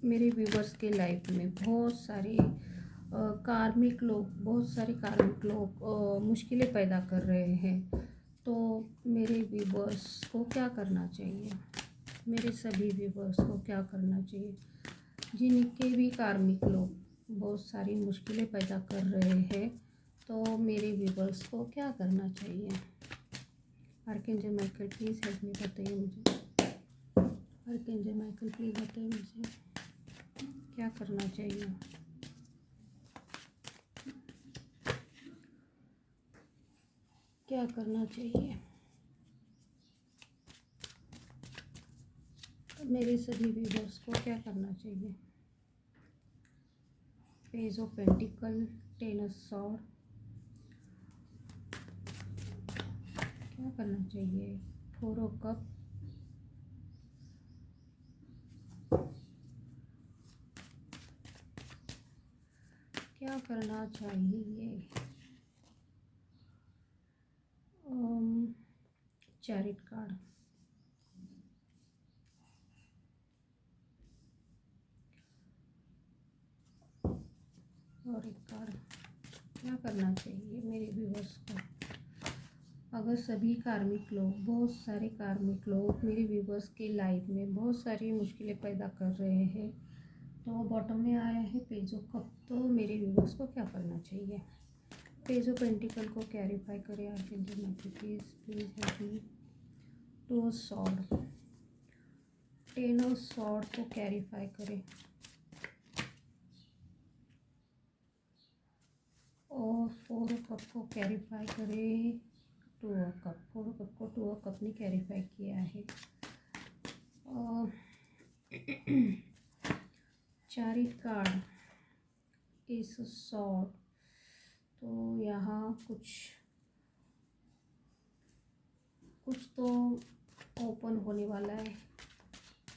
मेरे व्यूवर्स के लाइफ में बहुत सारे कार्मिक लोग मुश्किलें पैदा कर रहे हैं। तो मेरे व्यूवर्स को क्या करना चाहिए? मेरे सभी व्यूवर्स को क्या करना चाहिए जिनके भी कार्मिक लोग बहुत सारी मुश्किलें पैदा कर रहे हैं? तो मेरे व्यूवर्स को क्या करना चाहिए? Archangel Michael please help me, बताइए मुझे। आर्कएंजल माइकल प्लीज़ बताइए मुझे क्या करना चाहिए। क्या करना चाहिए मेरे सभी व्यूवर्स को क्या करना चाहिए? Page of pentacle, ten of sword, क्या करना चाहिए? फोर ऑफ कप, क्या करना चाहिए? चैरिट कार्ड, और एक कार्ड, क्या करना चाहिए मेरे व्यूवर्स को? अगर सभी कार्मिक लोग, बहुत सारे कार्मिक लोग मेरे व्यूवर्स के लाइफ में बहुत सारी मुश्किलें पैदा कर रहे हैं, तो बॉटम में आया है पेज ऑफ कप, तो मेरे व्यूवर्स को क्या करना चाहिए? पेज ऑफ पेंटिकल को क्लैरिफाई करें archangel Michael please help me. Two of sword, ten of sword को क्लैरिफाई करें, और फोर ऑफ कप को क्लैरिफाई करें। Two of cup, four of cup को टू ऑफ कप ने क्लैरिफाई किया है। और chariot card, S of sword, तो यहाँ कुछ तो ओपन होने वाला है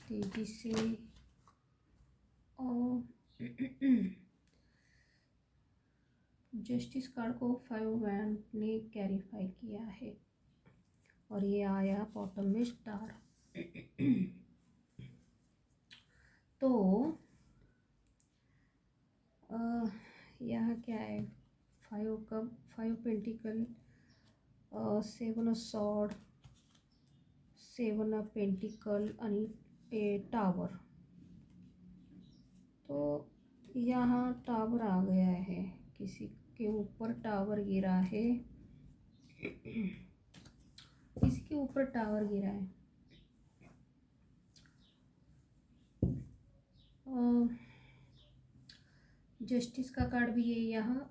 तेजी से। और जस्टिस कार्ड को फाइव वैंड ने क्लैरिफाई किया है, और ये आया बॉटम में स्टार। तो यहाँ क्या है? Five cup, five pentacle, seven of sword, seven of pentacle आणि टावर। तो यहाँ टावर आ गया है, किसी के ऊपर टावर गिरा है, किसी के ऊपर टावर गिरा है। जस्टिस का कार्ड भी है यहाँ।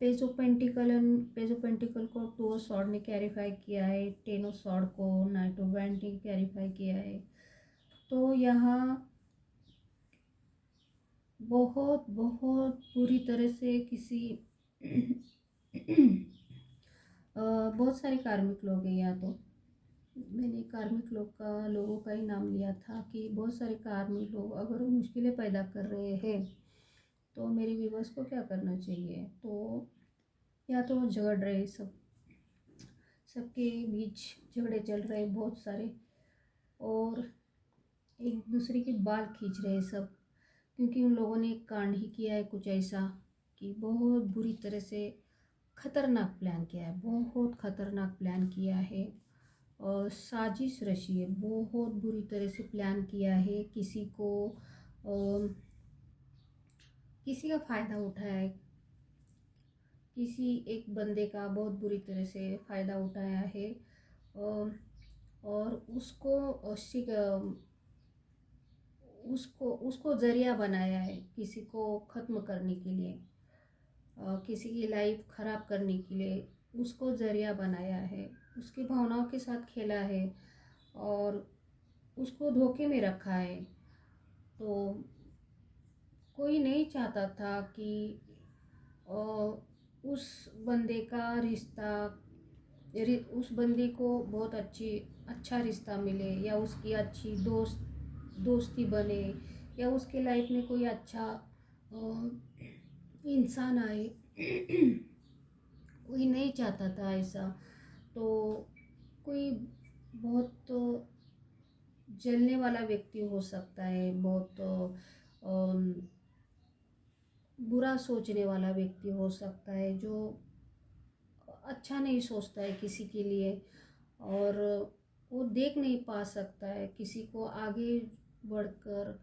पेज ऑफ पेंटिकल को टू ऑफ सॉर्ड ने क्लैरिफाई किया है, टेन ऑफ सॉर्ड को नाइट ऑफ वैंड ने क्लैरिफाई किया है। तो यहाँ बहुत बहुत बुरी तरह से किसी बहुत सारे कार्मिक लोग हैं। या तो मैंने कार्मिक लोगों का ही नाम लिया था कि बहुत सारे कार्मिक लोग अगर मुश्किलें पैदा कर रहे हैं, तो मेरे व्यूवर्स को क्या करना चाहिए? तो या तो झगड़ रहे, सबके बीच झगड़े चल रहे बहुत सारे, और एक दूसरे के बाल खींच रहे सब, क्योंकि उन लोगों ने एक कांड ही किया है कुछ ऐसा कि बहुत बुरी तरह से खतरनाक प्लान किया है, बहुत खतरनाक प्लान किया है, और साजिश रची है, बहुत बुरी तरह से प्लान किया है। किसी का फ़ायदा उठाया है, किसी एक बंदे का बहुत बुरी तरह से फ़ायदा उठाया है, और उसको ज़रिया बनाया है किसी को ख़त्म करने के लिए, किसी की लाइफ ख़राब करने के लिए उसको ज़रिया बनाया है, उसकी भावनाओं के साथ खेला है, और उसको धोखे में रखा है। तो कोई नहीं चाहता था कि उस बंदे का रिश्ता, उस बंदे को बहुत अच्छा रिश्ता मिले, या उसकी अच्छी दोस्ती बने, या उसके लाइफ में कोई अच्छा इंसान आए। कोई नहीं चाहता था ऐसा। तो कोई बहुत जलने वाला व्यक्ति हो सकता है, बहुत अम, बुरा सोचने वाला व्यक्ति हो सकता है, जो अच्छा नहीं सोचता है किसी के लिए, और वो देख नहीं पा सकता है किसी को आगे बढ़कर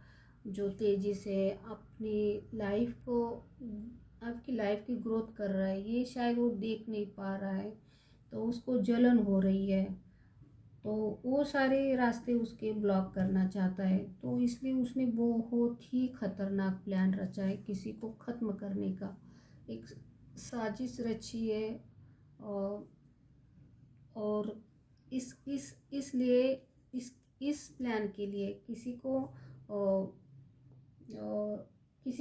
जो तेज़ी से अपनी लाइफ को, आपकी लाइफ की ग्रोथ कर रहा है, ये शायद वो देख नहीं पा रहा है, तो उसको जलन हो रही है। तो वो सारे रास्ते उसके ब्लॉक करना चाहता है, तो इसलिए उसने बहुत ही खतरनाक प्लान रचा है किसी को ख़त्म करने का, एक साजिश रची है। और और इस इसलिए इस प्लान के लिए किसी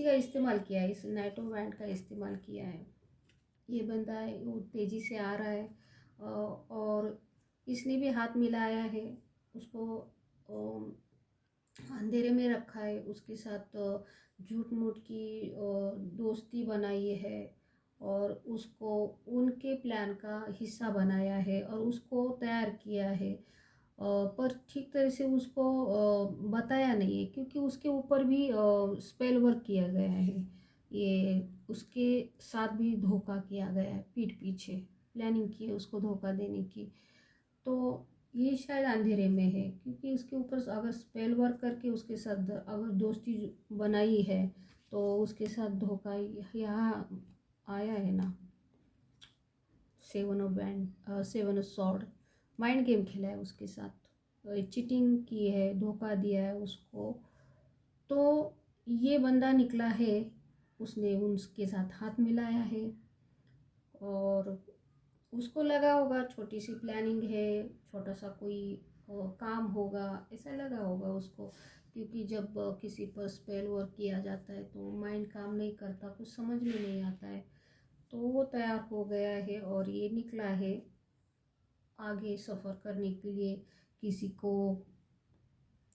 का इस्तेमाल किया है, इस नाइटो बैंड का इस्तेमाल किया है। ये बंदा है वो तेज़ी से आ रहा है, और इसने भी हाथ मिलाया है, उसको अंधेरे में रखा है, उसके साथ झूठ मूठ की दोस्ती बनाई है, और उसको उनके प्लान का हिस्सा बनाया है और उसको तैयार किया है। पर ठीक तरह से उसको बताया नहीं है, क्योंकि उसके ऊपर भी स्पेल वर्क किया गया है, ये उसके साथ भी धोखा किया गया है, पीठ पीछे प्लानिंग की है उसको धोखा देने की। तो ये शायद अंधेरे में है, क्योंकि उसके ऊपर अगर स्पेल वर्क करके उसके साथ अगर दोस्ती बनाई है, तो उसके साथ धोखा यहाँ आया है ना। Seven of band, seven of sword, mind game खेला है उसके साथ, चीटिंग की है, धोखा दिया है उसको। तो ये बंदा निकला है, उसने उसके साथ हाथ मिलाया है, और उसको लगा होगा छोटी सी प्लानिंग है, छोटा सा कोई काम होगा, ऐसा लगा होगा उसको, क्योंकि जब किसी पर स्पेल वर्क किया जाता है तो माइंड काम नहीं करता, कुछ समझ में नहीं आता है। तो वो तैयार हो गया है और ये निकला है आगे सफ़र करने के लिए, किसी को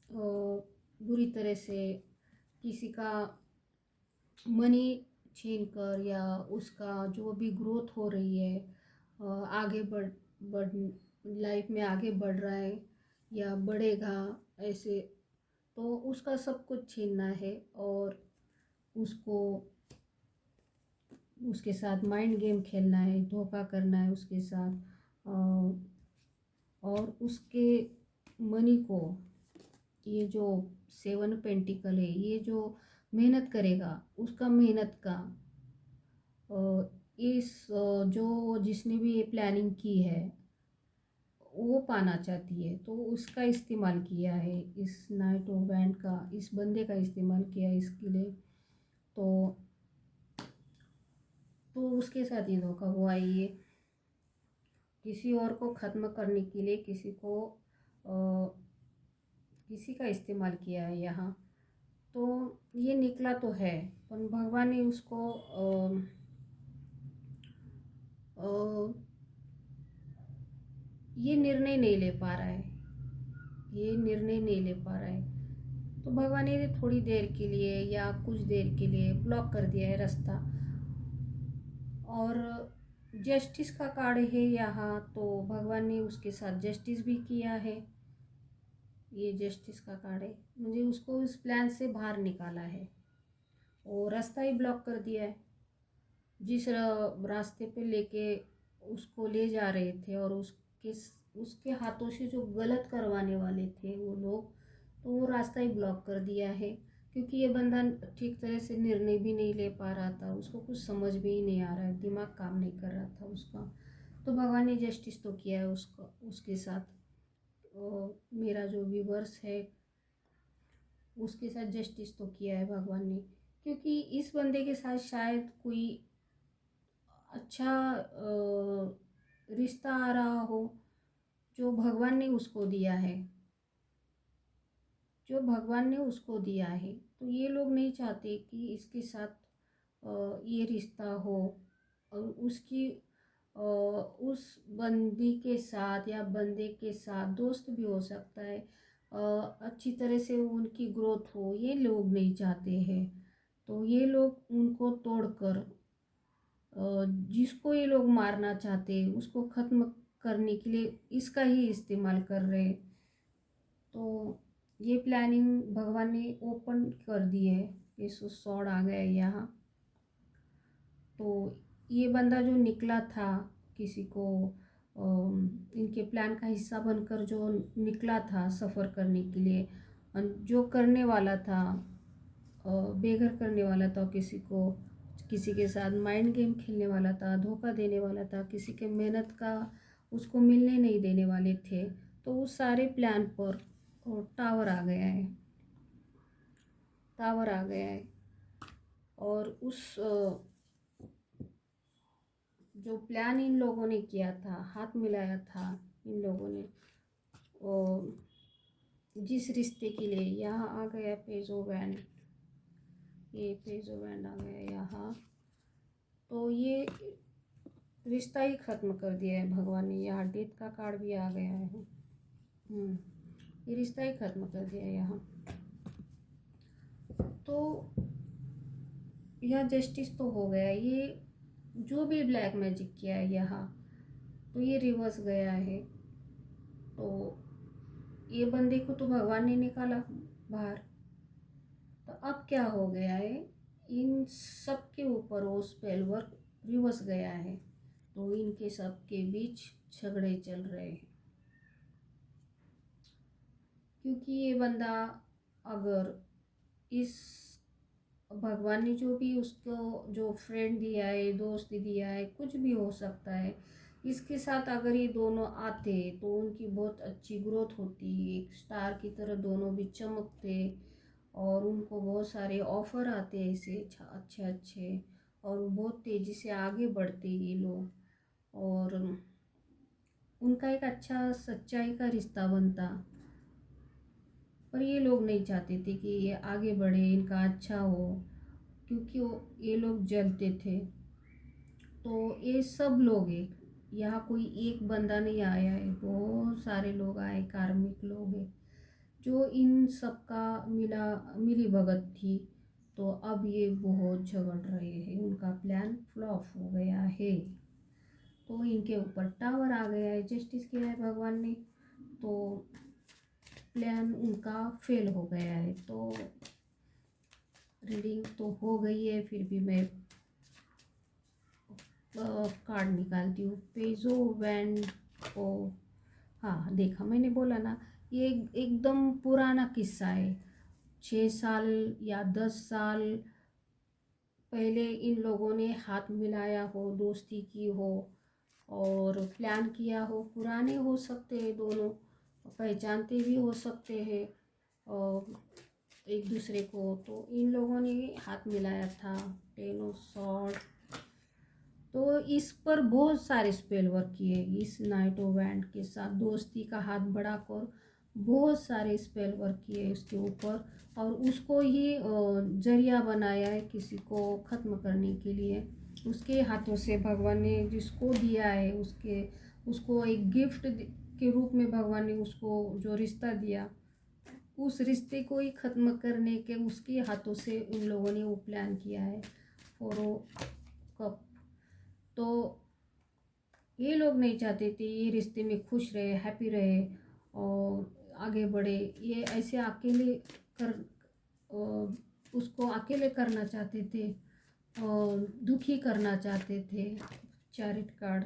बुरी तरह से किसी का मनी छीन कर, या उसका जो भी ग्रोथ हो रही है, आगे बढ़ लाइफ में आगे बढ़ रहा है या बढ़ेगा ऐसे, तो उसका सब कुछ छीनना है, और उसको उसके साथ माइंड गेम खेलना है, धोखा करना है उसके साथ, और उसके मनी को, ये जो सेवन पेंटिकल है, ये जो मेहनत करेगा उसका मेहनत का जो जिसने भी ये प्लानिंग की है वो पाना चाहती है, तो उसका इस्तेमाल किया है, इस नाइट ऑफ बैंड का, इस बंदे का इस्तेमाल किया है इसके लिए। तो उसके साथ ये धोखा हुआ है, ये किसी और को ख़त्म करने के लिए किसी का इस्तेमाल किया है यहाँ। तो ये निकला तो है, पर भगवान ने उसको ये निर्णय नहीं ले पा रहा है, ये निर्णय नहीं ले पा रहा है। तो भगवान ने थोड़ी देर के लिए या कुछ देर के लिए ब्लॉक कर दिया है रास्ता। और जस्टिस का कार्ड है यहाँ, तो भगवान ने उसके साथ जस्टिस भी किया है। ये जस्टिस का कार्ड है, मुझे उसको इस प्लान से बाहर निकाला है, और रास्ता ही ब्लॉक कर दिया है। जिस रास्ते पे लेके उसको ले जा रहे थे, और उसके हाथों से जो गलत करवाने वाले थे वो लोग, तो वो रास्ता ही ब्लॉक कर दिया है, क्योंकि ये बंदा ठीक तरह से निर्णय भी नहीं ले पा रहा था, उसको कुछ समझ भी ही नहीं आ रहा है, दिमाग काम नहीं कर रहा था उसका। तो भगवान ने जस्टिस तो किया है उसको, उसके साथ। मेरा जो व्यूवर्स है उसके साथ जस्टिस तो किया है भगवान ने, क्योंकि इस बंदे के साथ शायद कोई अच्छा रिश्ता आ रहा हो, जो भगवान ने उसको दिया है, जो भगवान ने उसको दिया है। तो ये लोग नहीं चाहते कि इसके साथ ये रिश्ता हो, और उस बंदी के साथ या बंदे के साथ दोस्त भी हो सकता है, अच्छी तरह से उनकी ग्रोथ हो, ये लोग नहीं चाहते हैं। तो ये लोग उनको तोड़कर, जिसको ये लोग मारना चाहते हैं उसको ख़त्म करने के लिए इसका ही इस्तेमाल कर रहे हैं। तो ये प्लानिंग भगवान ने ओपन कर दी है। ये सॉर्ड आ गया है यहाँ। तो ये बंदा जो निकला था किसी को इनके प्लान का हिस्सा बनकर जो निकला था सफ़र करने के लिए, जो करने वाला था, बेघर करने वाला था किसी को, किसी के साथ माइंड गेम खेलने वाला था, धोखा देने वाला था, किसी के मेहनत का उसको मिलने नहीं देने वाले थे, तो उस सारे प्लान पर टावर आ गया है। टावर आ गया है और उस जो प्लान इन लोगों ने किया था, हाथ मिलाया था इन लोगों ने, जिस रिश्ते के लिए, यहाँ आ गया पेजो बैंड। ये पेजो बैंड आ गया यहाँ। तो ये रिश्ता ही ख़त्म कर दिया है भगवान ने। यहाँ डेथ का कार्ड भी आ गया है। ये रिश्ता ही ख़त्म कर दिया है यहाँ। तो यह जस्टिस तो हो गया। ये जो भी ब्लैक मैजिक किया है यहाँ, तो ये रिवर्स गया है। तो ये बंदे को तो भगवान ने निकाला बाहर। तो अब क्या हो गया है, इन सब के ऊपर वो स्पेल वर्क रिवर्स गया है। तो इनके सब के बीच झगड़े चल रहे हैं, क्योंकि ये बंदा अगर इस भगवान ने जो भी उसको जो फ्रेंड दिया है, दोस्त दिया है, कुछ भी हो सकता है, इसके साथ अगर ये दोनों आते तो उनकी बहुत अच्छी ग्रोथ होती, एक स्टार की तरह दोनों भी चमकते और उनको बहुत सारे ऑफ़र आते ऐसे अच्छे अच्छे, और बहुत तेज़ी से आगे बढ़ते ये लोग, और उनका एक अच्छा सच्चाई का रिश्ता बनता। पर ये लोग नहीं चाहते थे कि ये आगे बढ़े, इनका अच्छा हो, क्योंकि ये लोग जलते थे। तो ये सब लोग हैं, यहाँ कोई एक बंदा नहीं आया है, बहुत सारे लोग आए, कार्मिक लोग हैं जो इन सब का मिली भगत थी। तो अब ये बहुत झगड़ रहे हैं, उनका प्लान फ्लॉप हो गया है। तो इनके ऊपर टावर आ गया है, जस्टिस किया है भगवान ने, तो प्लान उनका फेल हो गया है। तो रीडिंग तो हो गई है, फिर भी मैं कार्ड निकालती हूँ। पेजो बैंड को, हाँ देखा, मैंने बोला ना, ये एकदम पुराना किस्सा है। 6 साल या 10 साल पहले इन लोगों ने हाथ मिलाया हो, दोस्ती की हो और प्लान किया हो। पुराने हो सकते हैं दोनों, पहचानते भी हो सकते हैं और एक दूसरे को। तो इन लोगों ने हाथ मिलाया था। 10 ऑफ सॉर्ड। तो इस पर बहुत सारे स्पेल वर्क किए इस नाइट ऑफ बैंड के साथ, दोस्ती का हाथ बढ़ाकर बहुत सारे स्पेल वर्क किए उसके ऊपर, और उसको ही जरिया बनाया है किसी को ख़त्म करने के लिए। उसके हाथों से भगवान ने जिसको दिया है, उसको एक गिफ्ट के रूप में भगवान ने उसको जो रिश्ता दिया, उस रिश्ते को ही ख़त्म करने के उसके हाथों से उन लोगों ने वो प्लान किया है। 4 कप। तो ये लोग नहीं चाहते थे ये रिश्ते में खुश रहे, हैप्पी रहे और आगे बढ़े। ये ऐसे अकेले कर उसको अकेले करना चाहते थे और दुखी करना चाहते थे। चैरिट कार्ड,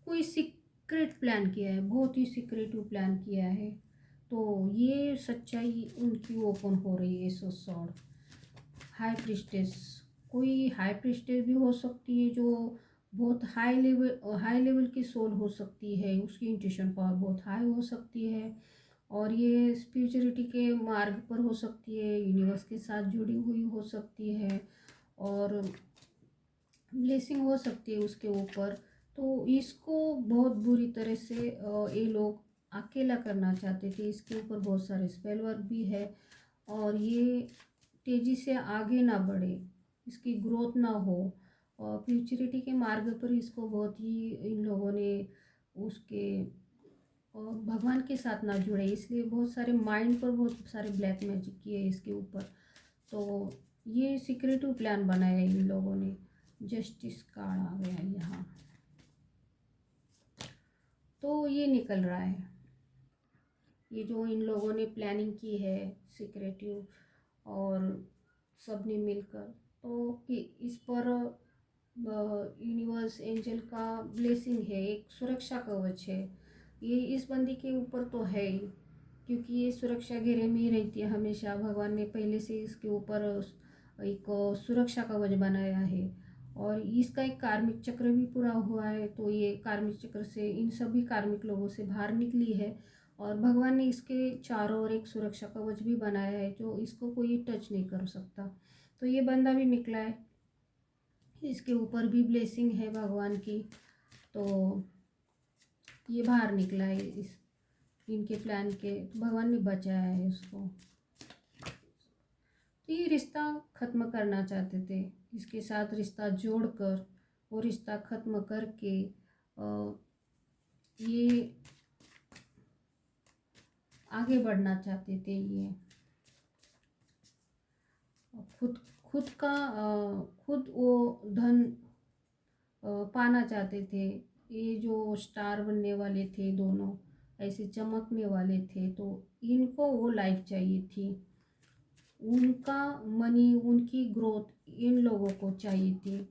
कोई सीक्रेट प्लान किया है, बहुत ही सीक्रेटिव प्लान किया है। तो ये सच्चाई उनकी ओपन हो रही है। सो सॉर्ड, हाई प्रिस्टेस, कोई हाई प्रिस्टेस भी हो सकती है जो बहुत हाई लेवल की सोल हो सकती है, उसकी इंट्यूशन पावर बहुत हाई हो सकती है और ये स्पिरिचुअलिटी के मार्ग पर हो सकती है, यूनिवर्स के साथ जुड़ी हुई हो सकती है और ब्लेसिंग हो सकती है उसके ऊपर। तो इसको बहुत बुरी तरह से ये लोग अकेला करना चाहते थे। इसके ऊपर बहुत सारे स्पेल वर्क भी है और ये तेज़ी से आगे ना बढ़े, इसकी ग्रोथ ना हो और फ्यूचरिटी के मार्ग पर इसको बहुत ही इन लोगों ने उसके और भगवान के साथ ना जुड़े, इसलिए बहुत सारे माइंड पर बहुत सारे ब्लैक मैजिक किए इसके ऊपर। तो ये सीक्रेटिव प्लान बनाया इन लोगों ने। जस्टिस कार्ड आ गया यहाँ। तो ये निकल रहा है, ये जो इन लोगों ने प्लानिंग की है सिक्रेटिव और सब ने मिलकर, तो कि इस पर यूनिवर्स एंजल का ब्लेसिंग है, एक सुरक्षा कवच है ये इस बंदी के ऊपर तो है ही, क्योंकि ये सुरक्षा घेरे में ही रहती है हमेशा। भगवान ने पहले से इसके ऊपर एक सुरक्षा कवच बनाया है और इसका एक कार्मिक चक्र भी पूरा हुआ है, तो ये कार्मिक चक्र से इन सभी कार्मिक लोगों से बाहर निकली है और भगवान ने इसके चारों ओर एक सुरक्षा कवच भी बनाया है जो इसको कोई टच नहीं कर सकता। तो ये बंदा भी निकला है, इसके ऊपर भी ब्लेसिंग है भगवान की, तो ये बाहर निकला है इस इनके प्लान के, तो भगवान ने बचाया है उसको। तो ये रिश्ता ख़त्म करना चाहते थे, इसके साथ रिश्ता जोड़कर वो रिश्ता ख़त्म करके ये आगे बढ़ना चाहते थे। ये खुद खुद का खुद वो धन पाना चाहते थे। ये जो स्टार बनने वाले थे दोनों, ऐसे चमकने वाले थे, तो इनको वो लाइफ चाहिए थी, उनका मनी, उनकी ग्रोथ इन लोगों को चाहिए थी।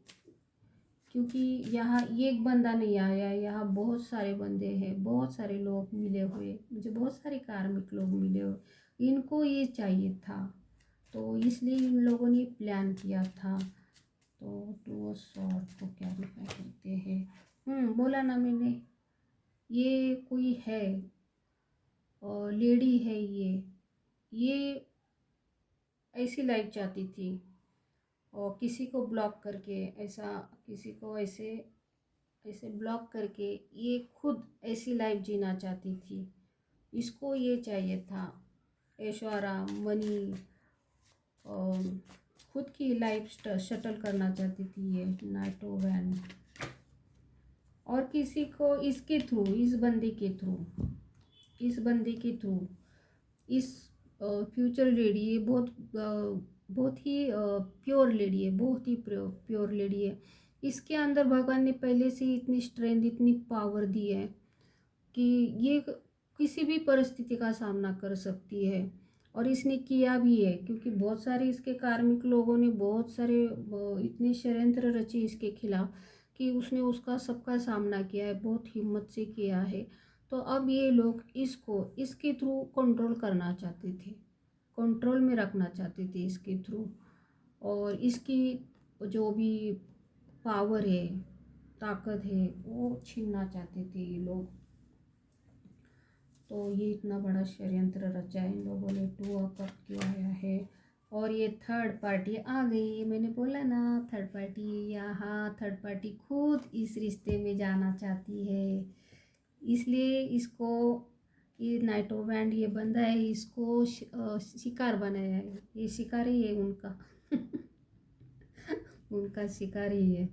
क्योंकि यहाँ ये एक बंदा नहीं आया, यहाँ बहुत सारे बंदे हैं, बहुत सारे लोग मिले हुए, मुझे बहुत सारे कार्मिक लोग मिले हुए, इनको ये चाहिए था, तो इसलिए इन लोगों ने प्लान किया था। तो टू शॉर्ट को क्लैरिफाई करते हैं। बोला ना मैंने, ये कोई है और लेडी है, ये ऐसी लाइफ चाहती थी और किसी को ब्लॉक करके, ऐसा किसी को ऐसे ऐसे ब्लॉक करके ये खुद ऐसी लाइफ जीना चाहती थी। इसको ये चाहिए था ऐश्वर्या, मनी और खुद की लाइफ शटल करना चाहती थी ये नाइटो वैन, और किसी को इसके थ्रू, इस बंदे के थ्रू इस फ्यूचर लेडी, ये बहुत ही प्योर लेडी है, बहुत ही प्योर लेडी है। इसके अंदर भगवान ने पहले से ही इतनी स्ट्रेंथ, इतनी पावर दी है कि ये किसी भी परिस्थिति का सामना कर सकती है, और इसने किया भी है। क्योंकि बहुत सारे इसके कार्मिक लोगों ने बहुत सारे इतने षड्यंत्र रचे इसके खिलाफ कि उसने उसका सबका सामना किया है, बहुत हिम्मत से किया है। तो अब ये लोग इसको इसके थ्रू कंट्रोल करना चाहते थे, कंट्रोल में रखना चाहते थे इसके थ्रू, और इसकी जो भी पावर है, ताकत है, वो छीनना चाहते थे ये लोग। तो ये इतना बड़ा षड्यंत्र रचा इन लोगों ने, टू ऑफ कप क्यों आया है, और ये थर्ड पार्टी आ गई। मैंने बोला ना थर्ड पार्टी, यहाँ थर्ड पार्टी खुद इस रिश्ते में जाना चाहती है, इसलिए इसको ये नाइटो बैंड, ये बंदा है, इसको शिकार बनाया है, ये शिकारी है उनका उनका शिकारी है।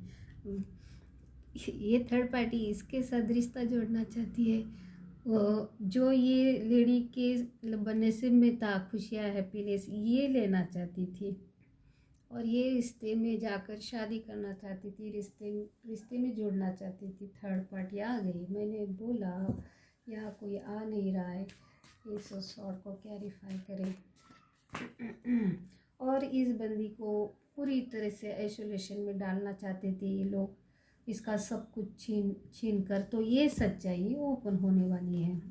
ये थर्ड पार्टी इसके साथ रिश्ता जोड़ना चाहती है, जो ये लेडी के बनसिब में था, खुशियाँ, हैप्पीनेस, ये लेना चाहती थी और ये रिश्ते में जाकर शादी करना चाहती थी, रिश्ते में जोड़ना चाहती थी। थर्ड पार्टी आ गई। मैंने बोला यहाँ कोई आ नहीं रहा है, इस शॉर्ट को क्लैरिफाई करें। और इस बंदी को पूरी तरह से आइसोलेशन में डालना चाहते थे ये लोग, इसका सब कुछ छीन कर। तो ये सच्चाई ओपन होने वाली है,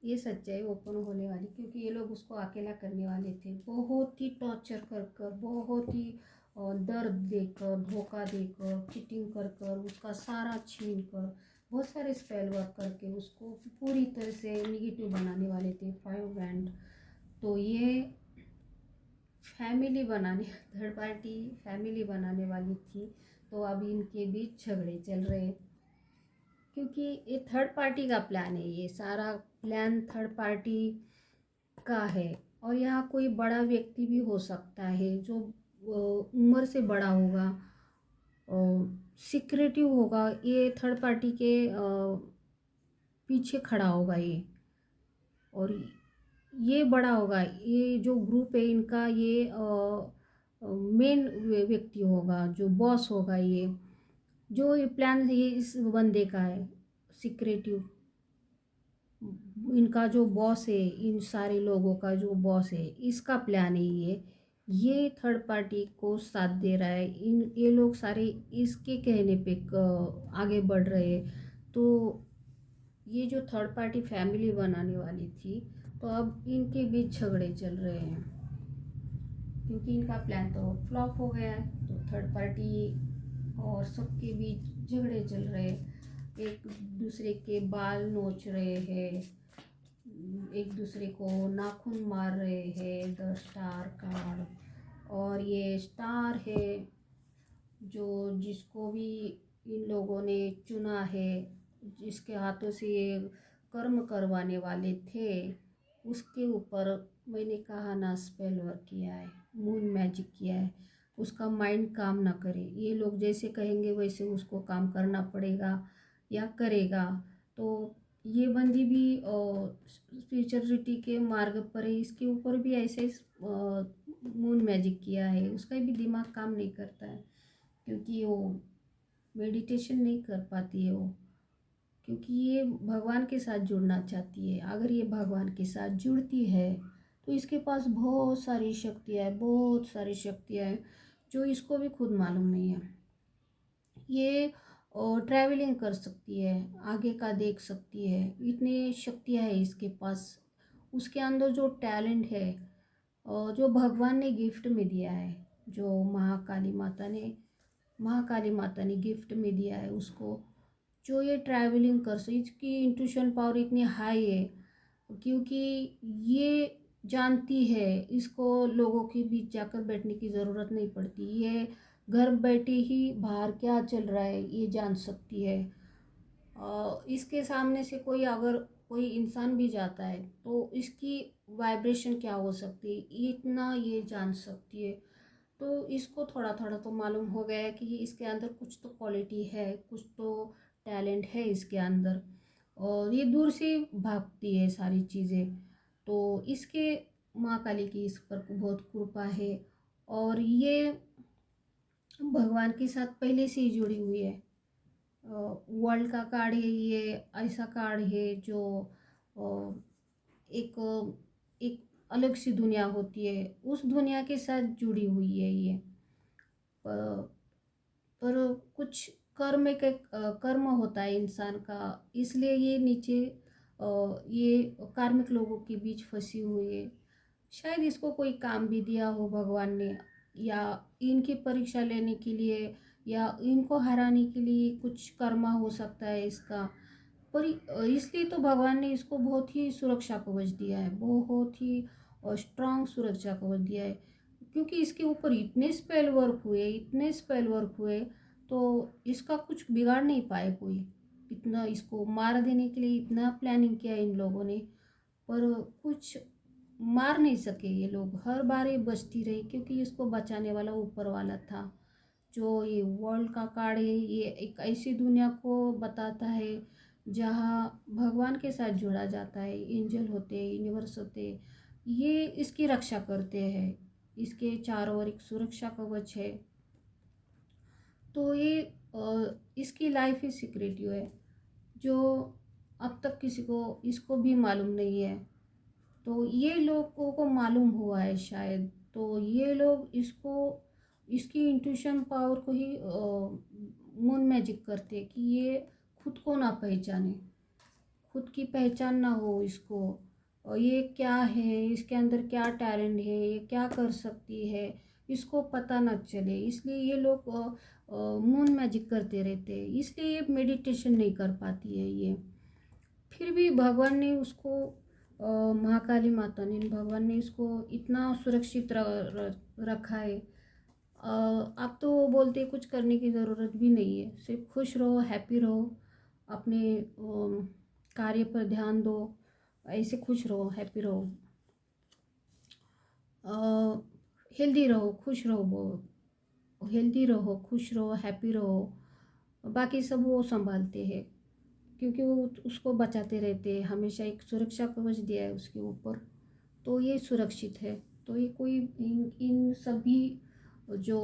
ये सच्चाई ओपन होने वाली, क्योंकि ये लोग उसको अकेला करने वाले थे, बहुत ही टॉर्चर कर कर, बहुत ही दर्द देकर, धोखा देकर, चीटिंग कर कर, उसका सारा छीन कर, बहुत सारे स्पेल वर्क करके उसको पूरी तरह से निगेटिव बनाने वाले थे। 5 बैंड। तो ये फैमिली बनाने, थर्ड पार्टी फैमिली बनाने वाली थी, तो अब इनके बीच झगड़े चल रहे हैं, क्योंकि ये थर्ड पार्टी का प्लान है, ये सारा प्लान थर्ड पार्टी का है। और यहाँ कोई बड़ा व्यक्ति भी हो सकता है जो उम्र से बड़ा होगा, सिक्रेटिव होगा, ये थर्ड पार्टी के पीछे खड़ा होगा ये, और ये बड़ा होगा, ये जो ग्रुप है इनका, ये मेन व्यक्ति होगा, जो बॉस होगा, ये जो ये प्लान ये इस बंदे का है सिक्रेटिव, इनका जो बॉस है, इन सारे लोगों का जो बॉस है, इसका प्लान है ये थर्ड पार्टी को साथ दे रहा है। इन ये लोग सारे इसके कहने पे आगे बढ़ रहे हैं। तो ये जो थर्ड पार्टी फैमिली बनाने वाली थी, तो अब इनके बीच झगड़े चल रहे हैं, क्योंकि इनका प्लान तो फ्लॉप हो गया है। तो थर्ड पार्टी और सबके बीच झगड़े चल रहे हैं, एक दूसरे के बाल नोच रहे हैं, एक दूसरे को नाखून मार रहे हैं, द स्टार कार्ड। और ये स्टार है जो जिसको भी इन लोगों ने चुना है, जिसके हाथों से ये कर्म करवाने वाले थे, उसके ऊपर मैंने कहा ना स्पेल वर्क किया है, मून मैजिक किया है। उसका माइंड काम ना करे, ये लोग जैसे कहेंगे वैसे उसको काम करना पड़ेगा या करेगा। तो ये बंदी भी स्पिरिचुअलिटी के मार्ग पर है, इसके ऊपर भी ऐसे ही मून मैजिक किया है। उसका भी दिमाग काम नहीं करता है, क्योंकि वो मेडिटेशन नहीं कर पाती है वो, क्योंकि ये भगवान के साथ जुड़ना चाहती है। अगर ये भगवान के साथ जुड़ती है तो इसके पास बहुत सारी शक्तियाँ हैं, बहुत सारी शक्तियाँ हैं जो इसको भी खुद मालूम नहीं है। ये ट्रैवलिंग कर सकती है, आगे का देख सकती है, इतनी शक्तियाँ है इसके पास। उसके अंदर जो टैलेंट है जो भगवान ने गिफ्ट में दिया है, जो महाकाली माता ने गिफ्ट में दिया है उसको, जो ये ट्रैवलिंग कर सकती, इसकी इंट्यूशन पावर इतनी हाई है, क्योंकि ये जानती है इसको लोगों के बीच जाकर बैठने की ज़रूरत नहीं पड़ती। ये घर बैठे ही बाहर क्या चल रहा है ये जान सकती है। इसके सामने से कोई अगर कोई इंसान भी जाता है तो इसकी वाइब्रेशन क्या हो सकती है, इतना ये जान सकती है। तो इसको थोड़ा थोड़ा तो मालूम हो गया है कि इसके अंदर कुछ तो क्वालिटी है, कुछ तो टैलेंट है इसके अंदर, और ये दूर से भागती है सारी चीज़ें। तो इसके माँ काली की इस पर बहुत कृपा है, और ये भगवान के साथ पहले से ही जुड़ी हुई है। वर्ल्ड का कार्ड है ये, ऐसा कार्ड है जो अ, एक एक अलग सी दुनिया होती है, उस दुनिया के साथ जुड़ी हुई है ये। पर, पर कुछ कर्म होता है इंसान का, इसलिए ये नीचे ये कार्मिक लोगों के बीच फंसी हुई है। शायद इसको कोई काम भी दिया हो भगवान ने, या इनकी परीक्षा लेने के लिए, या इनको हराने के लिए कुछ कर्मा हो सकता है इसका। पर इसलिए तो भगवान ने इसको बहुत ही सुरक्षा कवच दिया है, बहुत ही स्ट्रांग सुरक्षा कवच दिया है, क्योंकि इसके ऊपर इतने स्पेल वर्क हुए, इतने स्पेल वर्क हुए, तो इसका कुछ बिगाड़ नहीं पाए कोई। इतना इसको मार देने के लिए इतना प्लानिंग किया इन लोगों ने, पर कुछ मार नहीं सके ये लोग। हर बार ये बचती रही, क्योंकि इसको बचाने वाला ऊपर वाला था। जो ये वर्ल्ड का कार्ड है, ये एक ऐसी दुनिया को बताता है जहाँ भगवान के साथ जुड़ा जाता है, एंजल होते हैं, यूनिवर्स होते हैं, ये इसकी रक्षा करते हैं। इसके चारों ओर एक सुरक्षा कवच है। तो ये इसकी लाइफ ही सिक्रेटिव है, जो अब तक किसी को इसको भी मालूम नहीं है। तो ये लोगों को मालूम हुआ है शायद, तो ये लोग इसको इसकी इंट्यूशन पावर को ही मून मैजिक करते हैं कि ये खुद को ना पहचाने, खुद की पहचान ना हो इसको, और ये क्या है, इसके अंदर क्या टैलेंट है, ये क्या कर सकती है, इसको पता ना चले। इसलिए ये लोग मून मैजिक करते रहते हैं, इसलिए ये मेडिटेशन नहीं कर पाती है ये। फिर भी भगवान ने उसको महाकाली माता ने, भगवान ने इसको इतना सुरक्षित रखा है। आप तो बोलते कुछ करने की ज़रूरत भी नहीं है, सिर्फ खुश रहो, हैप्पी रहो, अपने कार्य पर ध्यान दो, ऐसे खुश रहो, हैप्पी रहो, हेल्दी रहो, खुश रहो, वो हेल्दी रहो, खुश रहो, हैप्पी रहो। बाकी सब वो संभालते हैं, क्योंकि वो उसको बचाते रहते हैं, हमेशा एक सुरक्षा कवच दिया है उसके ऊपर, तो ये सुरक्षित है। तो ये कोई इन सभी जो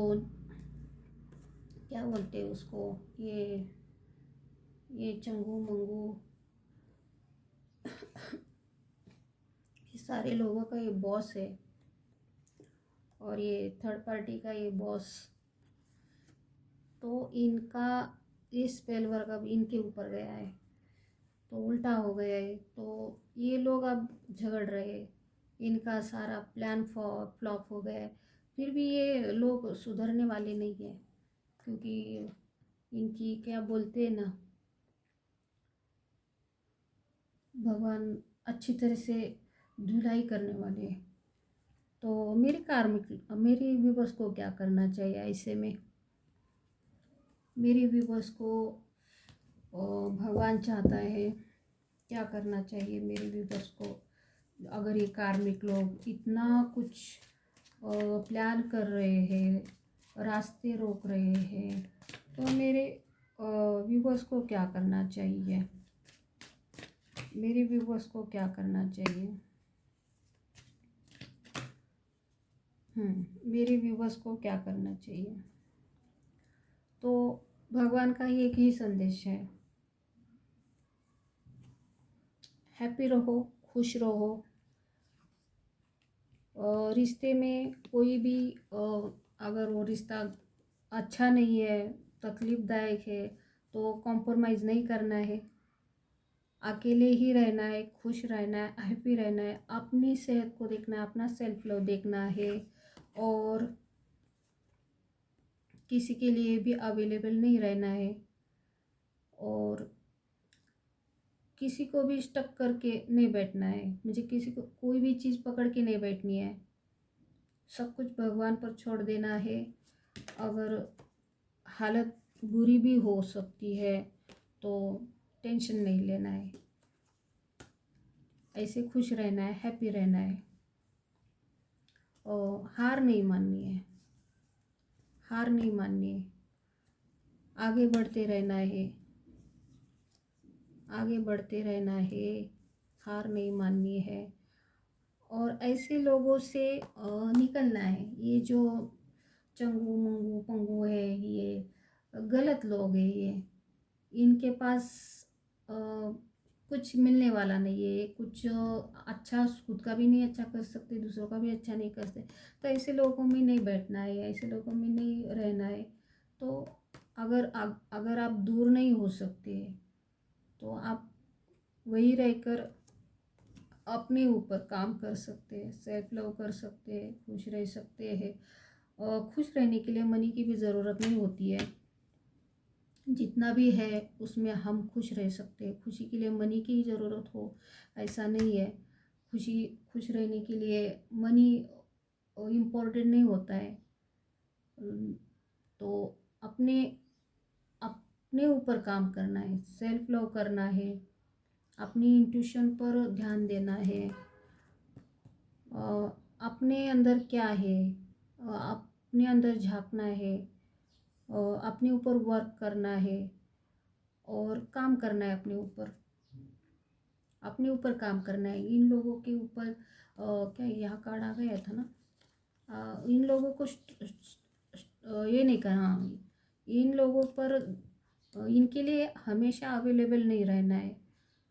क्या बोलते हैं उसको, ये चंगू मंगू सारे लोगों का ये बॉस है और ये थर्ड पार्टी का ये बॉस, तो इनका ये स्पेल वर्क अब इनके ऊपर गया है, तो उल्टा हो गया है। तो ये लोग अब झगड़ रहे हैं, इनका सारा प्लान फ्लॉप हो गया है। फिर भी ये लोग सुधरने वाले नहीं है, क्योंकि इनकी क्या बोलते हैं ना, भगवान अच्छी तरह से धुलाई करने वाले हैं। तो मेरे व्यूवर्स को क्या करना चाहिए ऐसे में? मेरे व्यूवर्स को भगवान चाहता है, क्या करना चाहिए मेरे व्यूवर्स को? अगर ये कार्मिक लोग इतना कुछ प्लान कर रहे हैं, रास्ते रोक रहे हैं, तो मेरे व्यूवर्स को क्या करना चाहिए? मेरे व्यूवर्स को क्या करना चाहिए? मेरे व्यूवर्स को क्या करना चाहिए? तो भगवान का ही एक ही संदेश है, हैप्पी रहो, खुश रहो। रिश्ते में कोई भी अगर वो रिश्ता अच्छा नहीं है, तकलीफ़दायक है, तो कॉम्प्रोमाइज़ नहीं करना है, अकेले ही रहना है, खुश रहना है, हैप्पी रहना है, अपनी सेहत को देखना है, अपना सेल्फ लव देखना है, और किसी के लिए भी अवेलेबल नहीं रहना है, और किसी को भी स्टक करके नहीं बैठना है। मुझे किसी को कोई भी चीज़ पकड़ के नहीं बैठनी है, सब कुछ भगवान पर छोड़ देना है। अगर हालत बुरी भी हो सकती है तो टेंशन नहीं लेना है, ऐसे खुश रहना है, हैप्पी रहना है, और हार नहीं माननी है, हार नहीं माननी है, आगे बढ़ते रहना है, आगे बढ़ते रहना है, हार नहीं माननी है। और ऐसे लोगों से निकलना है। ये जो चंगू मंगू पंगू है, ये गलत लोग हैं, ये इनके पास कुछ मिलने वाला नहीं है, कुछ अच्छा खुद का भी नहीं अच्छा कर सकते, दूसरों का भी अच्छा नहीं कर सकते। तो ऐसे लोगों में नहीं बैठना है, ऐसे लोगों में नहीं रहना है। तो अगर आप दूर नहीं हो सकते तो आप वहीं रहकर अपने ऊपर काम कर सकते हैं, सेल्फ लव कर सकते हैं, खुश रह सकते हैं। और खुश रहने के लिए मनी की भी ज़रूरत नहीं होती है, जितना भी है उसमें हम खुश रह सकते हैं। खुशी के लिए मनी की ही ज़रूरत हो ऐसा नहीं है, खुश रहने के लिए मनी इम्पोर्टेंट नहीं होता है। तो अपने अपने ऊपर काम करना है, सेल्फ लव करना है, अपनी इंट्यूशन पर ध्यान देना है, अपने अंदर क्या है अपने अंदर झांकना है, अपने ऊपर वर्क करना है, और काम करना है अपने ऊपर काम करना है। इन लोगों के ऊपर क्या यहाँ कार्ड आ गया था ना, इन लोगों को ये नहीं करना, इन लोगों पर इनके लिए हमेशा अवेलेबल नहीं रहना है,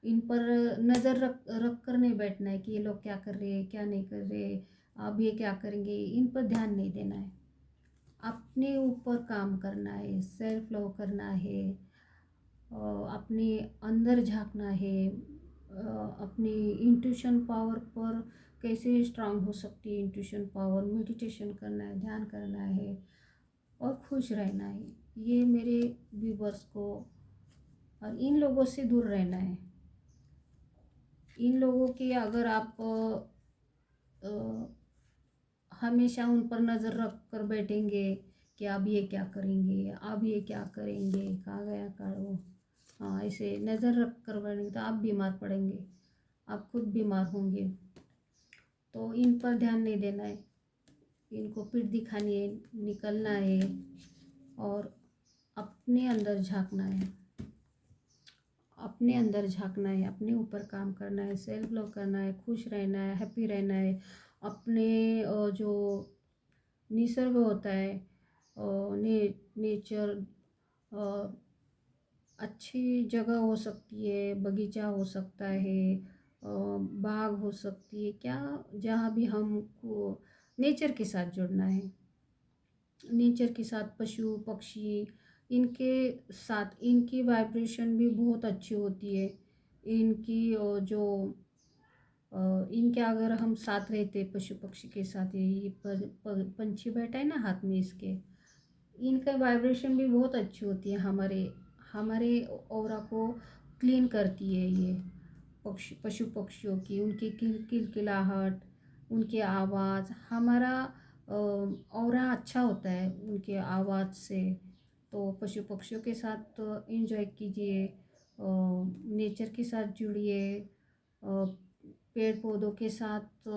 इन पर नज़र रख कर नहीं बैठना है कि ये लोग क्या कर रहे हैं, क्या नहीं कर रहे, अब ये क्या करेंगे, इन पर ध्यान नहीं देना है। अपने ऊपर काम करना है, सेल्फ लव करना है, अपने अंदर झांकना है, अपनी इंट्यूशन पावर पर कैसे स्ट्रांग हो सकती है इंट्यूशन पावर, मेडिटेशन करना है, ध्यान करना है, और खुश रहना है। ये मेरे व्यूवर्स को, और इन लोगों से दूर रहना है। इन लोगों की अगर आप हमेशा उन पर नज़र रख कर बैठेंगे कि अब ये क्या करेंगे, अब ये क्या करेंगे, कहाँ गया काढ़ो, हाँ ऐसे नज़र रख कर बैठेंगे तो आप बीमार पड़ेंगे, आप खुद बीमार होंगे। तो इन पर ध्यान नहीं देना है, इनको पीठ दिखानी है, निकलना है, और अपने अंदर झांकना है, अपने अंदर झांकना है, अपने ऊपर काम करना है, सेल्फ लव करना है, खुश रहना है, हैप्पी रहना है। अपने जो निसर्ग होता है, नेचर, अच्छी जगह हो सकती है, बगीचा हो सकता है, बाग हो सकती है क्या, जहाँ भी हमको नेचर के साथ जुड़ना है, नेचर के साथ पशु पक्षी, इनके साथ इनकी वाइब्रेशन भी बहुत अच्छी होती है। इनकी जो इनके अगर हम साथ रहते पशु पक्षी के साथ, ये पंछी बैठा है ना हाथ में इसके, इनका वाइब्रेशन भी बहुत अच्छी होती है, हमारे हमारे ऑरा को क्लीन करती है ये पशु पक्षियों की, उनकी किलकिलाहट, उनकी आवाज़, हमारा ऑरा अच्छा होता है उनके आवाज़ से। तो पशु पक्षियों के साथ तो एंजॉय कीजिए, नेचर के साथ जुड़िए, पेड़ पौधों के साथ